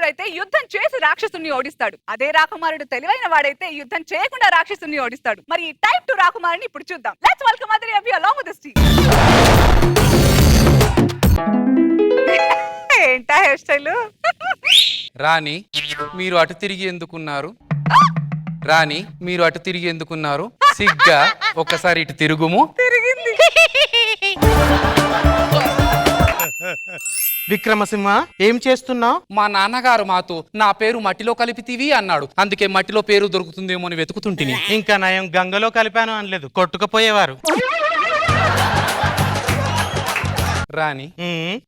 రాక్షసుడైతే యుద్ధం చేసి రాక్షసుని ఓడిస్తాడు. అదే రాకుమారుడు తెలివైన వాడైతే యుద్ధం చేయకుండా రాక్షసుని ఓడిస్తాడు. మరి ఈ టైప్ 2 రాకుమారుని ఇప్పుడు చూద్దాం. Let's welcome Adari Abhi along with this team. ఏంటా హెయిర్ స్టైల్? రాణి మీరు అటు తిరిగి ఎందుకున్నారు? రాణి మీరు అటు తిరిగి ఎందుకున్నారు? సిగ్గా ఒకసారి ఇటు తిరుగుము. తిరిగింది. విక్రమసింహ ఏం చేస్తున్నావు? మా నాన్నగారు మాతో నా పేరు మట్టిలో కలిపితివి అన్నాడు. అందుకే మట్టిలో పేరు దొరుకుతుందేమో అని వెతుకుతుంటిని. ఇంకా నయం గంగలో కలిపాను అనలేదు, కొట్టుకుపోయేవారు. రాణి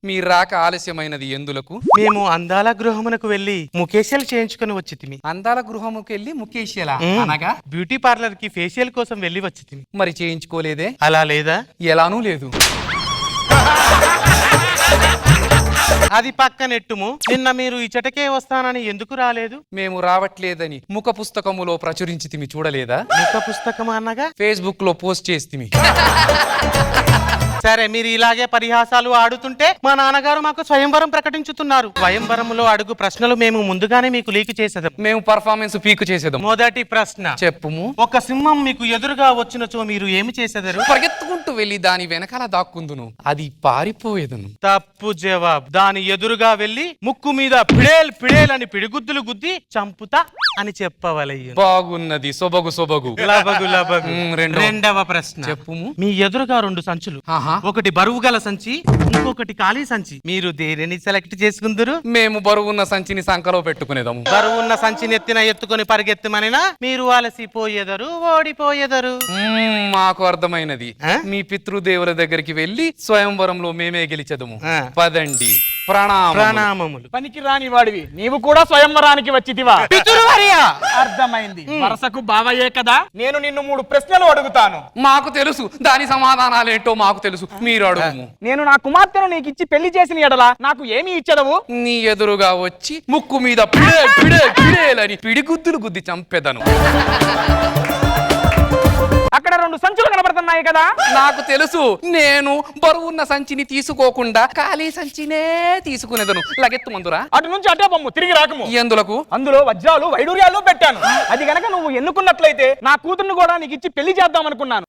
మీ రాక ఆలస్యమైనది ఎందులకు? మేము అందాల గృహమునకు వెళ్లి ముఖేషియల్ చేయించుకుని వచ్చితిమి. అందాల గృహముకి వెళ్ళి ముఖేషియలా అనగా బ్యూటీ పార్లర్ కి ఫేషియల్ కోసం వెళ్లి వచ్చితిమి. మరి చేయించుకోలేదే? అలా లేదా? ఎలానూ లేదు. అది పక్కనెట్టుము. నిన్న మీరు ఇచ్చటకే వస్తానని ఎందుకు రాలేదు? మేము రావట్లేదని ముఖ పుస్తకములో ప్రచురించితిమి, చూడలేదా? ముఖ పుస్తకం అనగా ఫేస్బుక్ లో పోస్ట్ చేస్తిమి. సరే, మీరు ఇలాగే పరిహాసాలు ఆడుతుంటే మా నాన్నగారు మాకు స్వయంవరం ప్రకటించుతున్నారు. స్వయంవరంలో అడుగు ప్రశ్నలు మేము ముందుగానే మీకు లీక్ చేసేదాం. మేము పర్ఫార్మెన్స్ పీక్ చేసేదాం. మొదటి ప్రశ్న చెప్పుము. ఒక సింహం మీకు ఎదురుగా వచ్చినచో మీరు ఏమి చేసేదారు? పరిగెత్తుకుంటూ వెళ్లి దాని వెనకాల దాక్కుందును, అది పారిపోయేదను. తప్పు జవాబు. దాని ఎదురుగా వెళ్లి ముక్కు మీద పిడేల్ పిడేల్ అని పిడిగుద్దులు గుద్ది చంపుతా అని చెప్పవలయ్య. బాగున్నది. సొబగు సొబగు. లబగు లబగు. రెండవ ప్రశ్న చెప్పుము. మీ ఎదురుగా 2 సంచులు, ఒకటి బరువు గల సంచి, ఇంకొకటి ఖాళీ సంచి. మీరు దేనిని సెలెక్ట్ చేసుకుందరు? మేము బరువున్న సంచిని సంకలో పెట్టుకునేదాము. బరువున్న సంచిని ఎత్తుకొని పరిగెత్తమనినా మీరు అలసిపోయేదరు, ఓడిపోయేదరు. మాకు అర్థమైనది. మీ పితృదేవుల దగ్గరికి వెళ్లి స్వయంవరంలో మేమే గెలిచెదము. పదండి. ప్రణామములు. పనికి రాని వాడివి నీవు కూడా స్వయంవరానికి వచ్చితివా? అర్థమైంది. వరసకు బావయ్యే కదా. నేను నిన్ను 3 ప్రశ్నలు అడుగుతాను. మాకు తెలుసు దాని సమాధానాలేంటో మాకు తెలుసు, మీరు అడుగు. నేను నా కుమార్తెను నీకు ఇచ్చి పెళ్లి చేసిన ఎడలా నాకు ఏమి ఇచ్చదవు? నీ ఎదురుగా వచ్చి ముక్కు మీద పిడేలని పిడిగుద్దులు గుద్ది చంపెదను. అక్కడ 2 సంచులు కనబడుతున్నాయి కదా. నాకు తెలుసు. నేను బరువున్న సంచిని తీసుకోకుండా ఖాళీ సంచినే తీసుకునేదను. లగెత్తు మందురా. అటు నుంచి అటే బొమ్ము, తిరిగి రాకము. ఎందులకు? అందులో వజ్రాలు వైడూర్యాలు పెట్టాను. అది గనక నువ్వు ఎన్నుకున్నట్లయితే నా కూతుర్ని కూడా నీకు ఇచ్చి పెళ్లి చేద్దాం అనుకున్నాను.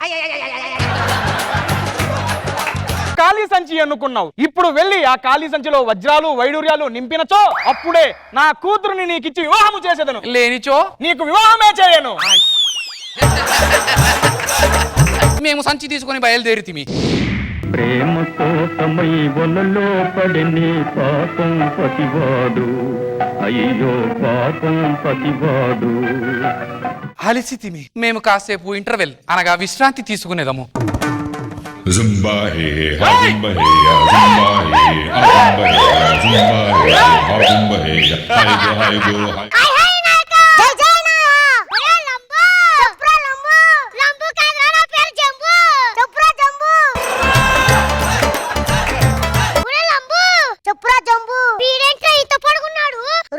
ఖాళీ సంచి ఎన్నుకున్నావు. ఇప్పుడు వెళ్ళి ఆ ఖాళీ సంచిలో వజ్రాలు వైడూర్యాలు నింపినచో అప్పుడే నా కూతురుని నీకిచ్చి వివాహము చేసేదను. లేనిచో నీకు వివాహమే చేయను. మేము సంచి తీసుకొని బయలుదేరితిమి. ప్రేమ కోసమై వలలో పడిని పాపం పతివాడు, అయ్యో పాపం పతివాడు. అలసితిమి. మేము కాసేపు ఇంటర్వెల్ అనగా విశ్రాంతి తీసుకునేదాము. Zumba hey, ha zumba hey, ya zumba hey, ha zumba hey, ya zumba hey, ha zumba hey, hi go hi.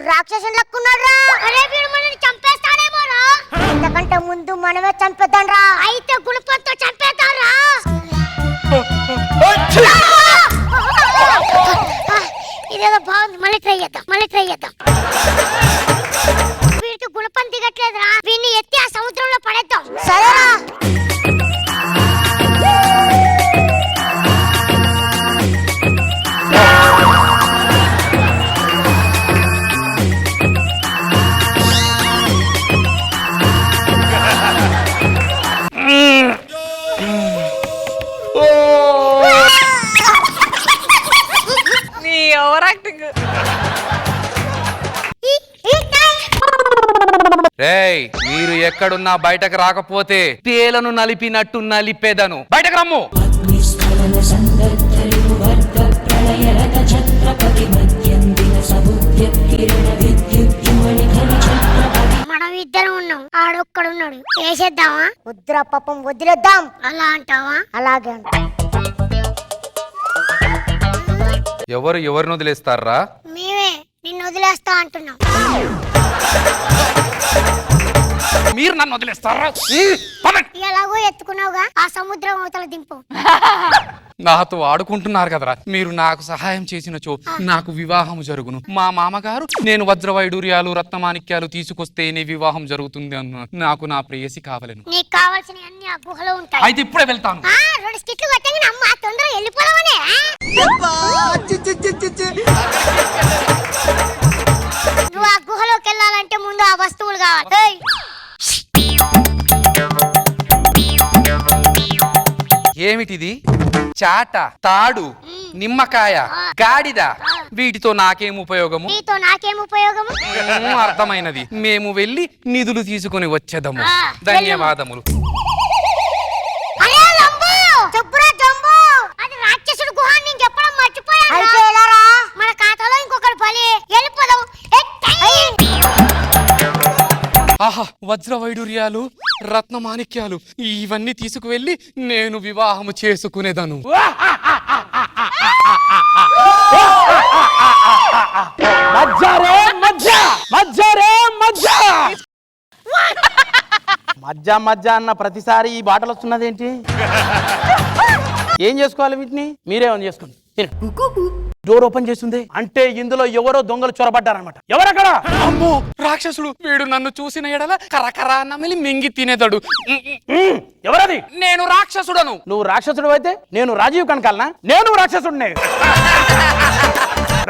రాక్షసుని లక్కున్నాడు రా. అరే వీడు మనల్ని చంపేస్తాడేమో రా. ఇంతకంటే ముందు మనమే చంపేద్దాం రా. అయితే గుణపంతో చంపేద్దాం రా. ఇదేదో బాగుంది, మళ్ళీ ట్రై చేద్దాం. వీడికి గుణపం దిగట్లేదురా. వీడిని ఎత్తి ఆ సముద్రంలో పడేద్దాం. సరేరా. రేయ్, మీరు ఎక్కడున్నా బయటకు రాకపోతే తేలను నలిపినట్టు నలిపేదను. బయటకు రమ్ము. మనం ఇద్దరం ఉన్నాం, ఆడొక్కడున్నాడు. వేసేద్దామా? వద్దురా పాపం, వదిలేద్దాం. అలా అంటావా? అలాగే అంటా. ఎవరిని వదిలేస్తారా? మేమే నిన్ను వదిలేస్తా అంటున్నాం. మీరు నన్ను వదిలేస్తారా? ఎలాగో ఎత్తుకున్నావుగా ఆ సముద్రం అవతల దింపు. నాతో ఆడుకుంటున్నారు కదరా. మీరు నాకు సహాయం చేసినచో నాకు వివాహం జరుగును. మా మామగారు నేను వజ్ర వైడూర్యాలు రత్నమాణిక్యాలు తీసుకొస్తేనే వివాహం జరుగుతుంది అన్న. నాకు నా ప్రేయసి కావలేను. నీకు కావాల్సిన అన్ని ఆ గుహలో ఉంటాయి. అయితే ఇప్పుడే వెళ్తాను. 2 స్కిట్లు కొట్టంగానే అమ్మ తొందరగా వెళ్ళిపోదామనే. నువ్వు ఆ గుహలోకి వెళ్ళాలంటే ముందు ఆ వస్తువులు కావాలి. ఏయ్! ఏమిటిది? చాట, తాడు, నిమ్మకాయ, గాడిద. వీటితో నాకేం ఉపయోగము? నీతో నాకేం ఉపయోగము? అర్థమైనది. మేము వెళ్ళి నిధులు తీసుకుని వచ్చేదము. ఆ, ధన్యవాదములు. అరే లంబు! చెప్పురా జంబు! అది రాక్షసుడి గుహ అని నేను చెప్పడం మర్చిపోయాను. మన ఖాతాలో ఇంకొకటి బలి. వెళ్ళిపోదాం. ఆహా, వజ్ర వైడూర్యాలు రత్నమాణిక్యాలు ఇవన్నీ తీసుకువెళ్ళి నేను వివాహము చేసుకునేదను. మజ్జారే మజ్జా, మజ్జారే మజ్జా. మజ్జా మజ్జా అన్న ప్రతిసారి ఈ బాటలు వస్తున్నదేంటి? ఏం చేసుకోవాలి వీటిని? మీరేమని చేసుకోండి. డోర్ ఓపెన్ చేస్తుంది అంటే ఇందులో ఎవరో దొంగలు చొరబడ్డారనమాట. ఎవరక్కడ? అమ్మో, రాక్షసుడు. వీడు నన్ను చూసిన ఎడల కరకరా నమిలి మింగి తినేదాడు. ఎవరది? నేను రాక్షసుడను. నువ్వు రాక్షసుడు అయితే నేను రాజీవ్ కనకాలనా? నేను రాక్షసుడినే.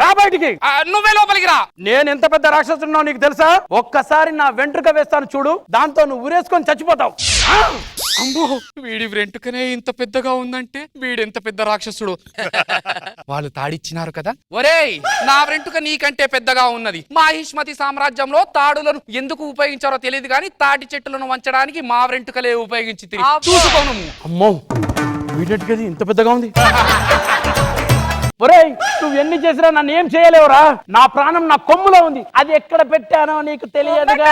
రా బయటికి. నువ్వే లోపలికి రా. నేను ఎంత పెద్ద రాక్షసుడినో నీకు తెలుసా? ఒక్కసారి నా వెంట్రుక వేస్తాను చూడు, దాంతో నువ్వు ఉరేసుకొని చచ్చిపోతావు. అమ్మో, వీడి వెంట్రుకనే ఇంత పెద్దగా ఉందంటే వీడెంత పెద్ద రాక్షసుడు. వాళ్ళు తాడిచ్చినారు కదా. ఒరేయ్, నా వెంట్రుక నీకంటే పెద్దగా ఉన్నది. మాహిష్మతి సామ్రాజ్యంలో తాడులను ఎందుకు ఉపయోగించారో తెలియదు కానీ తాటి చెట్టులను వంచడానికి మా వెంట్రుకలే ఉపయోగించి చూసుకోను. అమ్మో, వీడెట్టుకది ఇంత పెద్దగా ఉంది. ఒరేయ్, నువ్వు ఎన్ని చేసినా నన్ను ఏం చేయలేవురా. నా ప్రాణం నా కొమ్ములో ఉంది. అది ఎక్కడ పెట్టానో నీకు తెలియదుగా.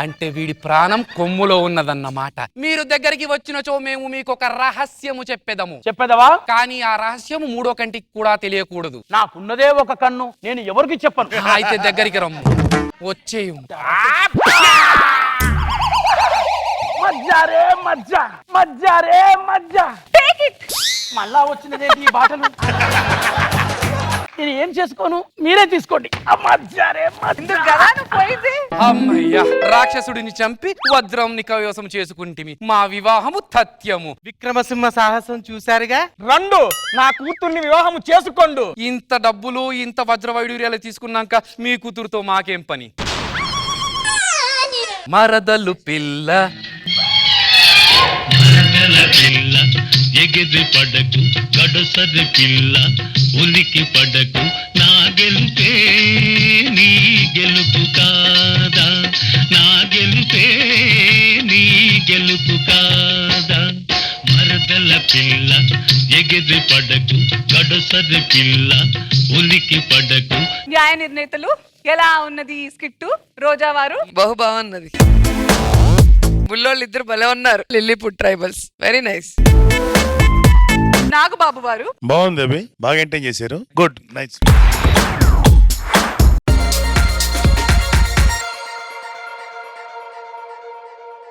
అంటే వీడి ప్రాణం కొమ్ములో ఉన్నదన్నమాట. మీరు దగ్గరికి వచ్చినచో మేము మీకు ఒక రహస్యము చెప్పేదము. చెప్పేదవా? కానీ ఆ రహస్యము మూడో కంటికి కూడా తెలియకూడదు. నాకున్నదే ఒక కన్ను, నేను ఎవరికి చెప్పను. అయితే దగ్గరికి రమ్ము. వచ్చేయు. మజ్జారే మజ్జా, మజ్జారే మజ్జా. మళ్ళా వచ్చినదేంటి ఈ బాటలు? నేను ఏం చేసుకోను, మీరే తీసుకోండి. మజ్జారే మజ్జా. అమ్మయ్యా, రాక్షసుడిని చంపి వజ్రంని కైవసం చేసుకుంటిమి. మా వివాహము తథ్యము. విక్రమసింహ సాహసం చూశారుగా. రండు, నా కూతుర్ని వివాహం చేసుకోండు. ఇంత డబ్బులు ఇంత వజ్ర వైడూర్యాలు తీసుకున్నాక మీ కూతురుతో మాకేం పని? మరదలు పిల్ల పిల్ల ఎగిరి పడకు గడుసరి పిల్ల ఉలికి పడకు నా గెలుపే నీ గెలుపు కాదా, నా గెలుపే నీ గెలుపు కాదా. మరదల పిల్ల ఎగిరి పడకు గడుసరి పిల్ల ఉలికి పడకు. న్యాయ నిర్ణేతలు, ఎలా ఉన్నది ఈ స్కిట్టు? రోజా వారు బహు బాగున్నది. బుల్లోళ్ళు ఇద్దరు భలే ఉన్నారు. Lilliput tribals, very nice. Nagababu వారు బాగుంది అభి, బాగా ఎంటైన్ చేశారు. Good, nice.